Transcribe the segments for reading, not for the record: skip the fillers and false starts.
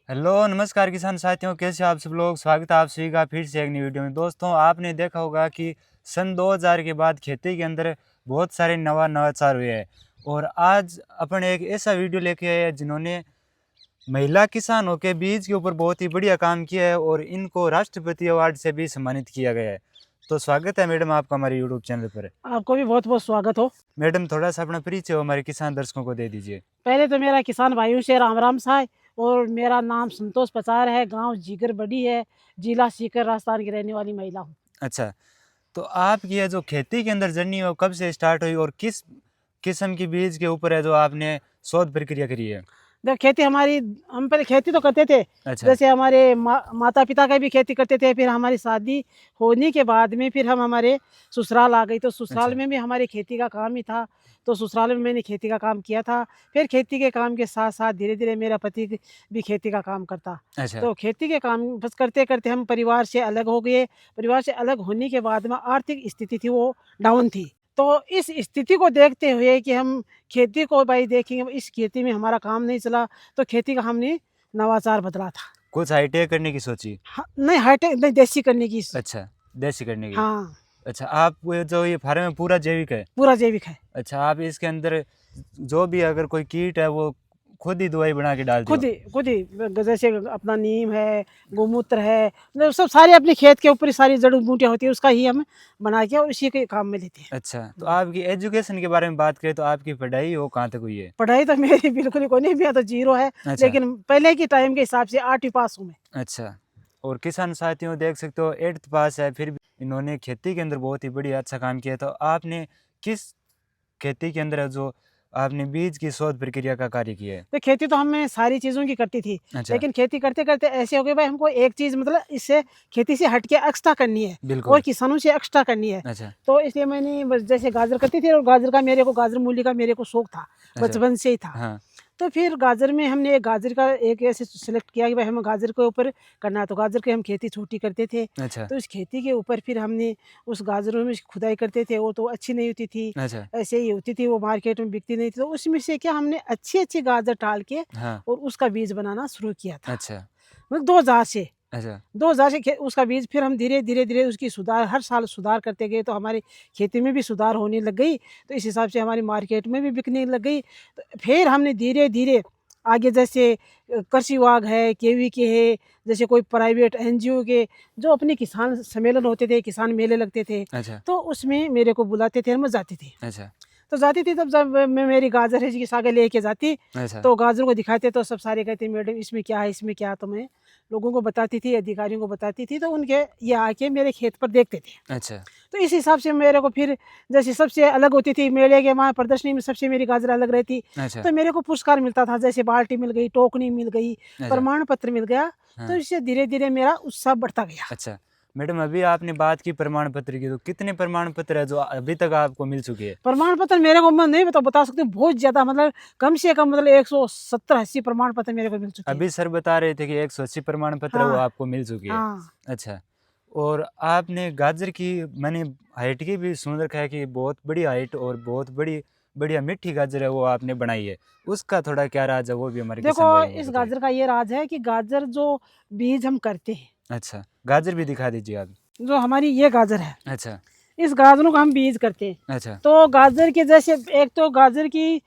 Hello नमस्कार किसान साथियों, कैसे आप सब लोग। स्वागत है आप सभी का फिर से एक नई वीडियो में। दोस्तों, आपने देखा होगा कि सन 2000 के बाद खेती के अंदर बहुत सारे नवाचार हुए हैं और आज अपन एक ऐसा वीडियो लेके आए हैं जिन्होंने महिला किसानों के बीज के ऊपर बहुत ही बढ़िया काम किया है और इनको राष्ट्रपति अवार्ड से भी सम्मानित किया गया है। तो स्वागत है मैडम आपका हमारे यूट्यूब चैनल पर। आपको भी बहुत बहुत स्वागत हो। मैडम, थोड़ा सा अपना परिचय हमारे किसान दर्शकों को दे दीजिए। पहले तो मेरा किसान भाइयों से राम राम साय। और मेरा नाम संतोष पचार है, गांव जीगर बड़ी है, जिला सीकर, राजस्थान की रहने वाली महिला हूँ। अच्छा, तो आपकी ये जो खेती के अंदर जर्नी है वो कब से स्टार्ट हुई और किस किस्म की बीज के ऊपर है जो आपने शोध प्रक्रिया करी है? देख, खेती हमारी, हम पहले खेती तो करते थे। अच्छा। जैसे हमारे माता पिता का भी खेती करते थे। फिर हमारी शादी होने के बाद में फिर हम हमारे ससुराल आ गई, तो ससुराल अच्छा। में भी हमारे खेती का काम ही था। तो ससुराल में मैंने खेती का काम किया था। फिर खेती के काम के साथ साथ धीरे धीरे मेरा पति भी खेती का काम करता। अच्छा। तो खेती के काम बस करते करते हम परिवार से अलग हो गए। परिवार से अलग होने के बाद में आर्थिक स्थिति थी वो डाउन थी। तो इस स्थिति को देखते हुए कि हम खेती को भाई देखेंगे, इस खेती में हमारा काम नहीं चला, तो खेती का हमने नवाचार बदला था। कुछ हाईटेक करने की सोची? हाँ, नहीं हाईटेक नहीं, देसी करने की। अच्छा, देसी करने की। हाँ, अच्छा, आप वो जो ये फार्म है पूरा जैविक है? पूरा जैविक है। अच्छा, आप इसके अंदर जो भी अगर कोई कीट है वो खुद ही दवाई बना के डालते हो? खुद ही जैसे अपना नीम है, गोमूत्र है, मतलब सब सारे अपने खेत के ऊपर ही सारी जड़ी बूटियाँ होती है, उसका ही हम बना के और उसी के काम में लेते हैं। अच्छा, तो आपकी एजुकेशन के बारे में बात करें तो आपकी पढ़ाई वो कहाँ तक हुई है? पढ़ाई तो मेरी बिल्कुल ही कोई नहीं, मैं तो जीरो है। अच्छा। लेकिन पहले के टाइम के हिसाब से 8वीं पास हूँ मैं। अच्छा, और किसान साथियों देख सकते हो 8th पास है, फिर भी इन्होंने खेती के अंदर बहुत ही बढ़िया अच्छा काम किया। तो आपने किस खेती के अंदर जो आपने बीज की शोध प्रक्रिया का कार्य किया है? तो खेती तो हमें सारी चीज़ों की करती थी। अच्छा। लेकिन खेती करते करते ऐसे हो गए भाई, हमको एक चीज़ मतलब इससे खेती से हट के एक्स्ट्रा करनी है और बिल्कुल। किसानों से एक्स्ट्रा करनी है। अच्छा। तो इसलिए मैंने बस जैसे गाजर करती थी, और गाजर मूली का मेरे को शौक था, अच्छा। बचपन से ही था। हाँ। तो फिर गाजर में हमने एक ऐसे सिलेक्ट किया कि भाई हमें गाजर के ऊपर करना है। तो गाजर की हम खेती छोटी करते थे। अच्छा। तो इस खेती के ऊपर फिर हमने उस गाजरों में खुदाई करते थे, वो तो अच्छी नहीं होती थी, अच्छा। ऐसे ही होती थी, वो मार्केट में बिकती नहीं थी। तो उसमें से क्या हमने अच्छी अच्छी गाजर डाल के हाँ। और उसका बीज बनाना शुरू किया था। अच्छा। मतलब 2000 से अच्छा। 2000 से उसका बीज, फिर हम धीरे धीरे धीरे उसकी सुधार, हर साल सुधार करते गए। तो हमारी खेती में भी सुधार होने लग गई। तो इस हिसाब से हमारी मार्केट में भी बिकने लग गई। तो फिर हमने धीरे धीरे आगे, जैसे कृषि विभाग है, केवी के है, जैसे कोई प्राइवेट एनजीओ के जो अपने किसान सम्मेलन होते थे, किसान मेले लगते थे, अच्छा। तो उसमें मेरे को बुलाते थे और मैं जाती थी। अच्छा। तो जाती थी, तब जब मैं मेरी गाजर है जी आगे लेके जाती, अच्छा। तो गाजर को दिखाते तो सब सारे कहते मैडम इसमें क्या है, इसमें क्या है। तो मैं लोगों को बताती थी, अधिकारियों को बताती थी, तो उनके ये आके मेरे खेत पर देखते थे। अच्छा। तो इस हिसाब से मेरे को फिर, जैसे सबसे अलग होती थी मेले के वहाँ प्रदर्शनी में, सबसे मेरी गाजर अलग रहती। अच्छा। तो मेरे को पुरस्कार मिलता था, जैसे बाल्टी मिल गई, टोकनी मिल गई, अच्छा। प्रमाण पत्र मिल गया। तो हाँ। इससे धीरे धीरे मेरा उत्साह बढ़ता गया। अच्छा मैडम, अभी आपने बात की प्रमाण पत्र की, तो कितने प्रमाण पत्र है जो अभी तक आपको मिल चुके हैं? प्रमाण पत्र मेरे को मैं नहीं बता सकती हूँ, बहुत ज्यादा, मतलब कम से कम मतलब 170-80 प्रमाण पत्र मेरे को मिल चुके हैं। अभी सर बता रहे थे कि 180 प्रमाण पत्र वो हाँ, आपको मिल चुकी है। हाँ। अच्छा, और आपने गाजर की, मैंने हाइट की भी सुन रखा है कि बहुत बड़ी हाइट और बहुत बड़ी बढ़िया मीठी गाजर है वो आपने बनाई है। उसका थोड़ा क्या राज है वो भी हमारे देखो, किसान भाइयों को इस बताइए। गाजर का ये राज है कि गाजर जो बीज हम करते हैं, अच्छा, गाजर भी दिखा दीजिए आप। जो हमारी ये गाजर है, अच्छा। इस गाजरों का हम बीज करते हैं। अच्छा। तो गाजर के जैसे, एक तो गाजर की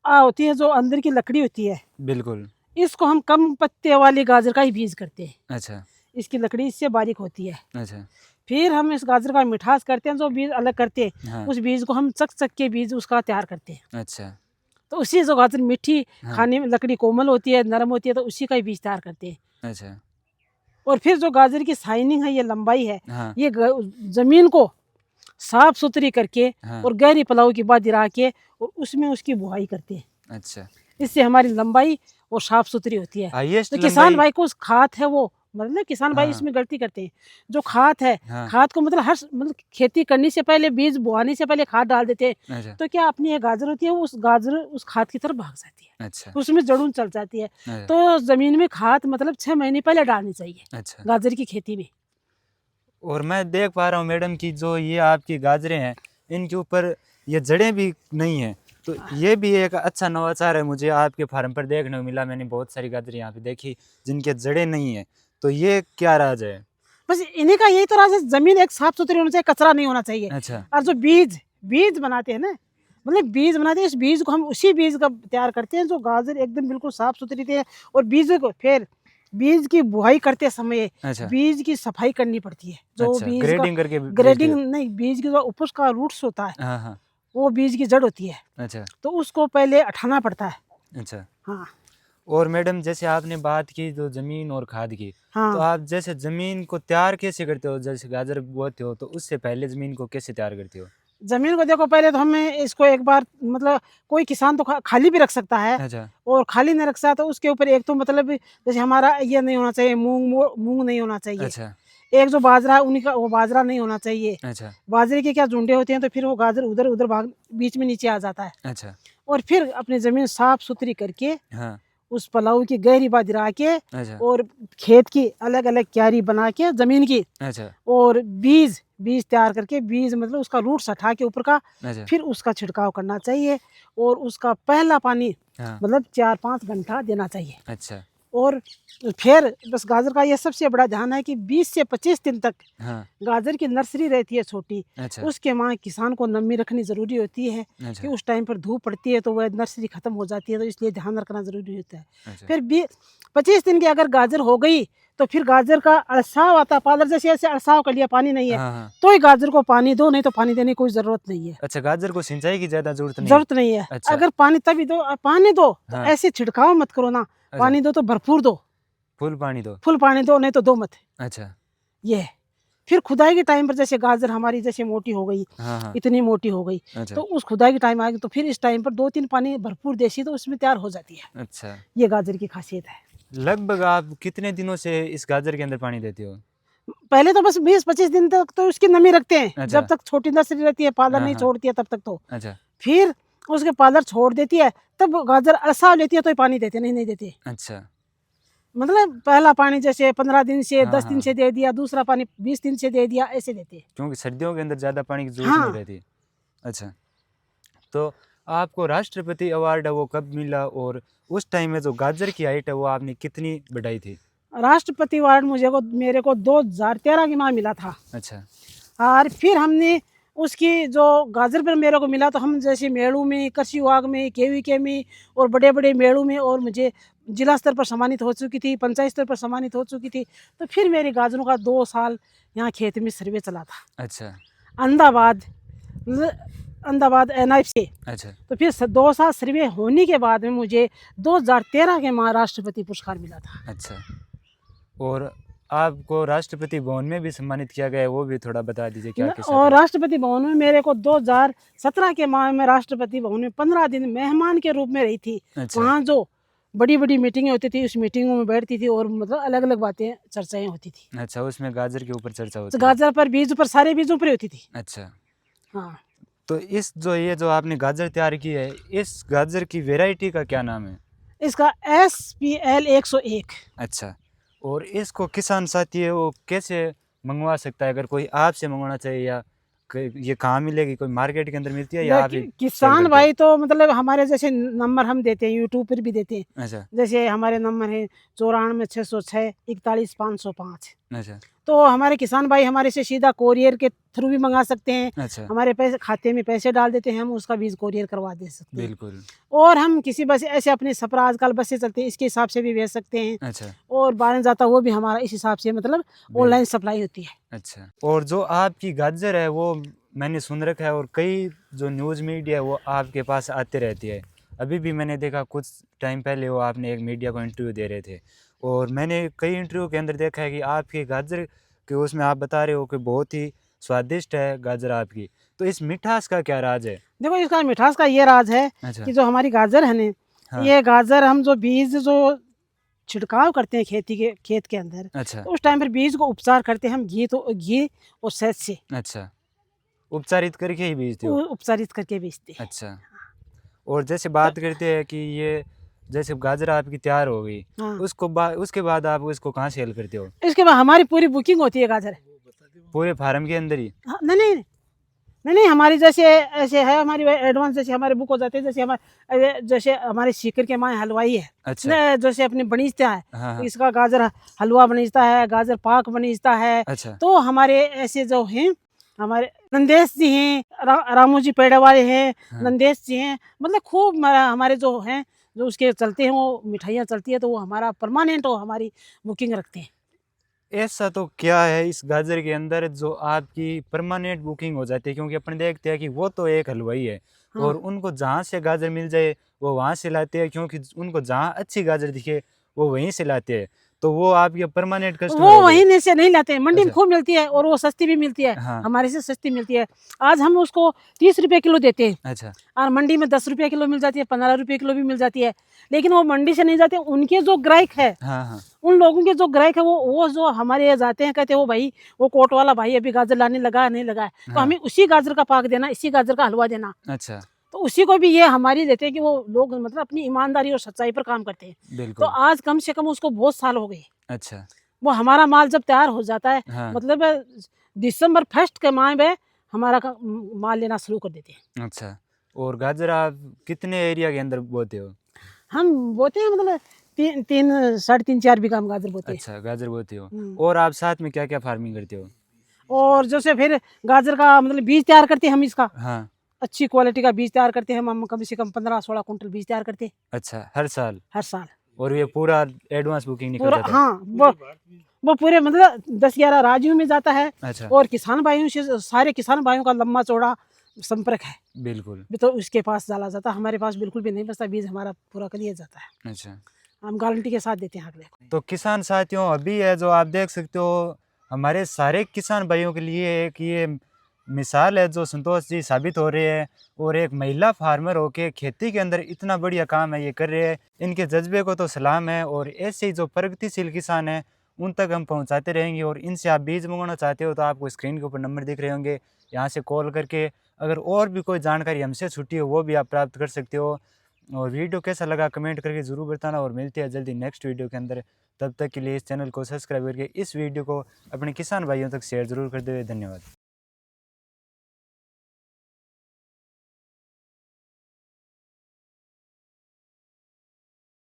होती है जो अंदर की लकड़ी होती है, बिल्कुल। इसको हम कम पत्ते वाली गाजर का ही बीज करते हैं। अच्छा। इसकी लकड़ी इससे बारीक होती है। अच्छा। फिर हम इस गाजर का मिठास करते हैं, जो बीज अलग करते हैं, हाँ। उस बीज को हम चक चक के बीज उसका तैयार करते हैं। अच्छा। तो उसी जो गाजर मीठी, हाँ। खाने में लकड़ी कोमल होती है, नरम होती है, तो उसी का ही बीज तैयार करते हैं। अच्छा। और फिर जो गाजर की शाइनिंग है, ये लंबाई है, हाँ। ये जमीन को साफ सुथरी करके हाँ। और गहरी पलाव की बाद गिरा के और उसमें उसकी बुआई करते हैं। अच्छा। इससे हमारी लंबाई और साफ सुथरी होती है। हाईएस्ट तो किसान लंबाई। भाई को उस खाद है वो, मतलब किसान भाई हाँ। इसमें गलती करते हैं। जो खाद है, हाँ। खाद को मतलब मतलब खेती करने से पहले, बीज बोआने से पहले खाद डाल देते हैं। अच्छा। तो क्या अपनी ये गाजर होती है, वो उस गाजर उस खाद की तरफ भाग जाती है, अच्छा। उसमें जड़ून चल जाती है। अच्छा। तो जमीन में खाद मतलब 6 महीने पहले डालनी चाहिए अच्छा। गाजर की खेती में। और मैं देख पा रहा हूँ मैडम कि जो ये आपकी गाजरें हैं इनके ऊपर ये जड़ें भी नहीं हैं, तो ये भी एक अच्छा नवाचार है, मुझे आपके फार्म पर देखने को मिला। मैंने बहुत सारी गाजर यहाँ पे देखी जिनके जड़ें नहीं है, तो ये क्या राज है? बस इन्हीं का यही तो राज है, जमीन एक साफ सुथरी होनी चाहिए, कचरा नहीं होना चाहिए। अच्छा और जो बीज बीज बनाते हैं ना, मतलब बीज बनाते हैं, इस बीज को हम उसी बीज का तैयार करते हैं जो गाजर एकदम बिल्कुल साफ सुथरी थे। और बीज को फिर बीज की बुआई करते समय अच्छा बीज की सफाई करनी पड़ती है। जो अच्छा, बीज का ग्रेडिंग करके ग्रेडिंग नहीं, बीज की जो ऊपर का रूट्स होता है, हाँ हाँ वो बीज की जड़ होती है, अच्छा तो उसको पहले हटाना पड़ता है। अच्छा। हाँ और मैडम जैसे आपने बात की जो जमीन और खाद की, तो हाँ। आप जैसे जमीन को तैयार कैसे करते हो? जैसे गाजर बोते हो तो उससे पहले जमीन को कैसे तैयार करते हो? जमीन को देखो, पहले तो हमें इसको एक बार, मतलब कोई किसान तो खाली भी रख सकता है, अच्छा और खाली नहीं रख सकता तो उसके ऊपर एक तो मतलब जैसे हमारा ये नहीं होना चाहिए, मूंग नहीं होना चाहिए। अच्छा एक जो बाजरा है उन्हीं का, वो बाजरा नहीं होना चाहिए। अच्छा बाजरे के क्या झुंडे होते हैं, तो फिर वो गाजर उधर उधर भाग बीच में नीचे आ जाता है। अच्छा और फिर अपनी जमीन साफ सुथरी करके हाँ उस पलाऊ की गहरी बजरा के, अच्छा और खेत की अलग अलग क्यारी बना के जमीन की, अच्छा और बीज बीज तैयार करके, बीज मतलब उसका रूट हटा के ऊपर का, अच्छा फिर उसका छिड़काव करना चाहिए। और उसका पहला पानी हाँ मतलब 4-5 घंटा देना चाहिए। अच्छा और फिर बस गाजर का ये सबसे बड़ा ध्यान है कि 20 से 25 दिन तक हाँ गाजर की नर्सरी रहती है छोटी, अच्छा उसके वहाँ किसान को नमी रखनी ज़रूरी होती है कि अच्छा उस टाइम पर धूप पड़ती है तो वह नर्सरी ख़त्म हो जाती है, तो इसलिए ध्यान रखना ज़रूरी होता है। अच्छा फिर 25 दिन की अगर गाजर हो गई तो फिर गाजर का अड़साव आता है, पादर जैसे ऐसे अड़साव कर लिया, पानी नहीं है हाँ हाँ तो ही गाजर को पानी दो, नहीं तो पानी देने की कोई ज़रूरत नहीं है। अच्छा, गाजर को सिंचाई की ज़्यादा जरूरत नहीं? ज़रूरत नहीं है। अच्छा अगर पानी तभी दो, पानी दो तो हाँ ऐसे छिड़काव मत करो ना, अच्छा, पानी दो तो भरपूर दो, फुल पानी दो। फुल पानी दो, नहीं तो दो मत। अच्छा ये है। फिर खुदाई के टाइम पर जैसे गाजर हमारी जैसे मोटी हो गई, हाँ हाँ इतनी मोटी हो गई, अच्छा तो उस खुदाई के टाइम आएगी तो फिर इस टाइम पर 2-3 पानी भरपूर देसी तो उसमें तैयार हो जाती है। अच्छा। ये गाजर की खासियत है। लगभग आप कितने दिनों से इस गाजर के अंदर पानी देते हो? पहले तो बस 20-25 दिन तक तो उसकी नमी रखते हैं, अच्छा जब तक छोटी नर्सरी रहती है, पादर हाँ नहीं हाँ छोड़ती है तब तक तो। अच्छा फिर उसके पादर छोड़ देती है, तब गाजर अड़सा लेती है तो ही पानी देते, नहीं देते। अच्छा मतलब पहला पानी जैसे 15 दिन से, हाँ 10 दिन से हाँ, दे दिया, दूसरा पानी 20 दिन से दे दिया, ऐसे देते। क्योंकि सर्दियों के अंदर ज़्यादा पानी की जरूरत नहीं हाँ। रहती। अच्छा, तो आपको राष्ट्रपति अवार्ड है वो कब मिला, और उस टाइम में जो गाजर की हाइट है वो आपने कितनी बढ़ाई थी? राष्ट्रपति अवार्ड मेरे को 2013 के माह मिला था। अच्छा और फिर हमने उसकी जो गाजर पर मेरे को मिला, तो हम जैसे मेलों में, कृषि विभाग में, केवीके में और बड़े बड़े मेलों में, और मुझे जिला स्तर पर सम्मानित हो चुकी थी, पंचायत स्तर पर सम्मानित हो चुकी थी। तो फिर मेरी गाजरों का 2 साल यहाँ खेत में सर्वे चला था, अच्छा अहमदाबाद, अहमदाबाद NIF से। अच्छा तो फिर 2 साल सर्वे होने के बाद में मुझे 2013 के माह राष्ट्रपति पुरस्कार मिला था। अच्छा। और आपको राष्ट्रपति भवन में भी सम्मानित किया गया है, वो भी थोड़ा बता दीजिए क्या कैसा और था? राष्ट्रपति भवन में मेरे को 2017 के माह में राष्ट्रपति भवन में 15 दिन मेहमान के रूप में रही थी। अच्छा वहाँ जो बड़ी बड़ी मीटिंगें होती थी, उस मीटिंगों में बैठती थी, और मतलब अलग अलग बातें, चर्चाएं होती थी। अच्छा, उसमें गाजर के ऊपर चर्चा होती है। गाजर पर, बीज पर, सारे बीजों पर होती थी। अच्छा, हाँ। तो इस ये जो आपने गाजर तैयार की है, इस गाजर की वैरायटी का क्या नाम है? इसका SPL 101। अच्छा, और इसको किसान साथी है वो कैसे मंगवा सकता है? अगर कोई आपसे मंगवाना चाहिए, या ये कहाँ मिलेगी? कोई मार्केट के अंदर मिलती है या आप ही सेल किसान करते हो? भाई तो मतलब हमारे जैसे नंबर हम देते हैं, यूट्यूब पर भी देते हैं। अच्छा जैसे हमारे नंबर है 94 606 41 505। अच्छा तो हमारे किसान भाई हमारे से सीधा कोरियर के थ्रू भी मंगा सकते हैं। अच्छा, हमारे पैसे खाते में पैसे डाल देते हैं, हम उसका बीज कोरियर करवा दे सकते हैं। बिल्कुल। और हम किसी बस ऐसे अपने सफर, आजकल बसें चलती हैं, इसके हिसाब से भी भेज सकते हैं। अच्छा और बाहर जाता वो भी हमारा इस हिसाब से, मतलब ऑनलाइन सप्लाई होती है। अच्छा, और जो आपकी गाजर है वो मैंने सुन रखा है, और कई जो न्यूज़ मीडिया है वो आपके पास आते रहती है। अभी भी मैंने देखा कुछ टाइम पहले वो आपने एक मीडिया को इंटरव्यू दे रहे थे, और मैंने कई इंटरव्यू के अंदर देखा है कि आपकी गाजर के उसमें आप बता रहे हो कि बहुत ही स्वादिष्ट है गाजर आपकी। तो इस मिठास का क्या राज है? देखो, इसका मिठास का ये राज है अच्छा कि जो हमारी गाजर है ना, हाँ ये गाजर हम जो बीज जो छिड़काव करते हैं खेत के अंदर, अच्छा तो उस टाइम पर बीज को उपचार करते हैं हम घी और शहद से अच्छा, उपचारित करके ही बेचते हो? उपचारित करके बेचते हैं। अच्छा, और जैसे बात करते हैं कि ये जैसे गाजर आपकी तैयार हो गई, हाँ। उसके बाद आप इसको कहाँ सेल करते हो? इसके बाद हमारी पूरी बुकिंग होती है गाजर। पूरे फार्म के अंदर ही? हाँ, नहीं नहीं नहीं हमारी जैसे ऐसे है, हमारी एडवांस जैसे हमारे बुक हो जाते हैं, जैसे हमारे सीकर के माँ हलवाई है अच्छा। ने, जैसे अपने बनीजता है, हाँ हाँ। इसका गाजर हलवा बनीजता है, गाजर पाक बनीजता है। अच्छा। तो हमारे ऐसे जो हैं, हमारे नंदेश जी हैं, रामू जी पेड़े वाले हैं, हाँ। नंदेश जी हैं, मतलब खूब हमारे जो हैं, जो उसके चलते हैं, वो मिठाइयाँ चलती है, तो वो हमारा परमानेंट वो हमारी बुकिंग रखते हैं। ऐसा तो क्या है इस गाजर के अंदर जो आपकी परमानेंट बुकिंग हो जाती है? क्योंकि अपन देखते हैं कि वो तो एक हलवाई है हाँ। और उनको जहाँ से गाजर मिल जाए वो वहाँ से लाते हैं, क्योंकि उनको जहाँ अच्छी गाजर दिखे वो वहीं से लाते हैं। तो वो आपके परमानेंट कस्टमर वो हो गए। वहीं से नहीं लाते हैं, मंडी में अच्छा। खूब मिलती है और वो सस्ती भी मिलती है, हाँ। हमारे से सस्ती मिलती है। आज हम उसको 30 रुपए किलो देते हैं अच्छा। और मंडी में 10 रुपए किलो मिल जाती है, 15 रुपए किलो भी मिल जाती है। लेकिन वो मंडी से नहीं जाते, उनके जो ग्राहक है, हाँ हाँ। उन लोगों के जो ग्राहक है, वो जो हमारे यहाँ जाते हैं, कहते हैं वो भाई, वो कोट वाला भाई अभी गाजर लाने लगा है, नहीं लगा है, तो हाँ। हमें उसी गाजर का पाक देना, इसी गाजर का हलवा देना। अच्छा। तो उसी को भी ये हमारी देते हैं कि वो लोग मतलब अपनी ईमानदारी और सच्चाई पर काम करते हैं। तो बिल्कुल। आज कम से कम उसको बहुत साल हो गए। अच्छा। वो हमारा माल जब तैयार हो जाता है, हाँ। मतलब दिसंबर फर्स्ट के माह में हमारा माल लेना शुरू कर देते हैं। अच्छा। और गाजर आप कितने एरिया के अंदर बोते हो? हम बोते हैं मतलब 3-4 बीघा हम गाजर बोते हैं। अच्छा, गाजर बोते हो। हम्म। और आप साथ में क्या-क्या फार्मिंग करते हो? और जैसे फिर गाजर का मतलब बीज तैयार करते हैं हम इसका, हाँ। अच्छी क्वालिटी का बीज तैयार करते हैं हम कम से कम 15-16 कुंटल बीज तैयार करते हैं अच्छा, हर साल? हर साल। और ये पूरा एडवांस बुकिंग निकल पूरा जाता है? हाँ, वो पूरे मतलब 10-11 राज्यों में जाता है। अच्छा। और किसान भाइयों से, सारे किसान भाइयों का लंबा चौड़ा संपर्क है, बिल्कुल। तो उसके पास डाला जाता है। हमारे पास बिल्कुल भी नहीं बचता, बीज हमारा पूरा कर लिया जाता है, अच्छा। हम गारंटी के साथ देते हैं अगले को। तो किसान साथियों, अभी है जो आप देख सकते हो, हमारे सारे किसान भाइयों के लिए एक ये मिसाल है जो संतोष जी साबित हो रहे हैं। और एक महिला फार्मर होके खेती के अंदर इतना बढ़िया काम है ये कर रहे हैं। इनके जज्बे को तो सलाम है। और ऐसे ही जो प्रगतिशील किसान हैं उन तक हम पहुंचाते रहेंगे। और इनसे आप बीज मंगाना चाहते हो तो आपको स्क्रीन के ऊपर नंबर दिख रहे होंगे, यहाँ से कॉल करके अगर और भी कोई जानकारी हमसे छूटी हो वो भी आप प्राप्त कर सकते हो। और वीडियो कैसा लगा कमेंट करके ज़रूर बताना। और मिलते हैं जल्दी नेक्स्ट वीडियो के अंदर। तब तक के लिए इस चैनल को सब्सक्राइब करके इस वीडियो को अपने किसान भाइयों तक शेयर ज़रूर करते हुए धन्यवाद।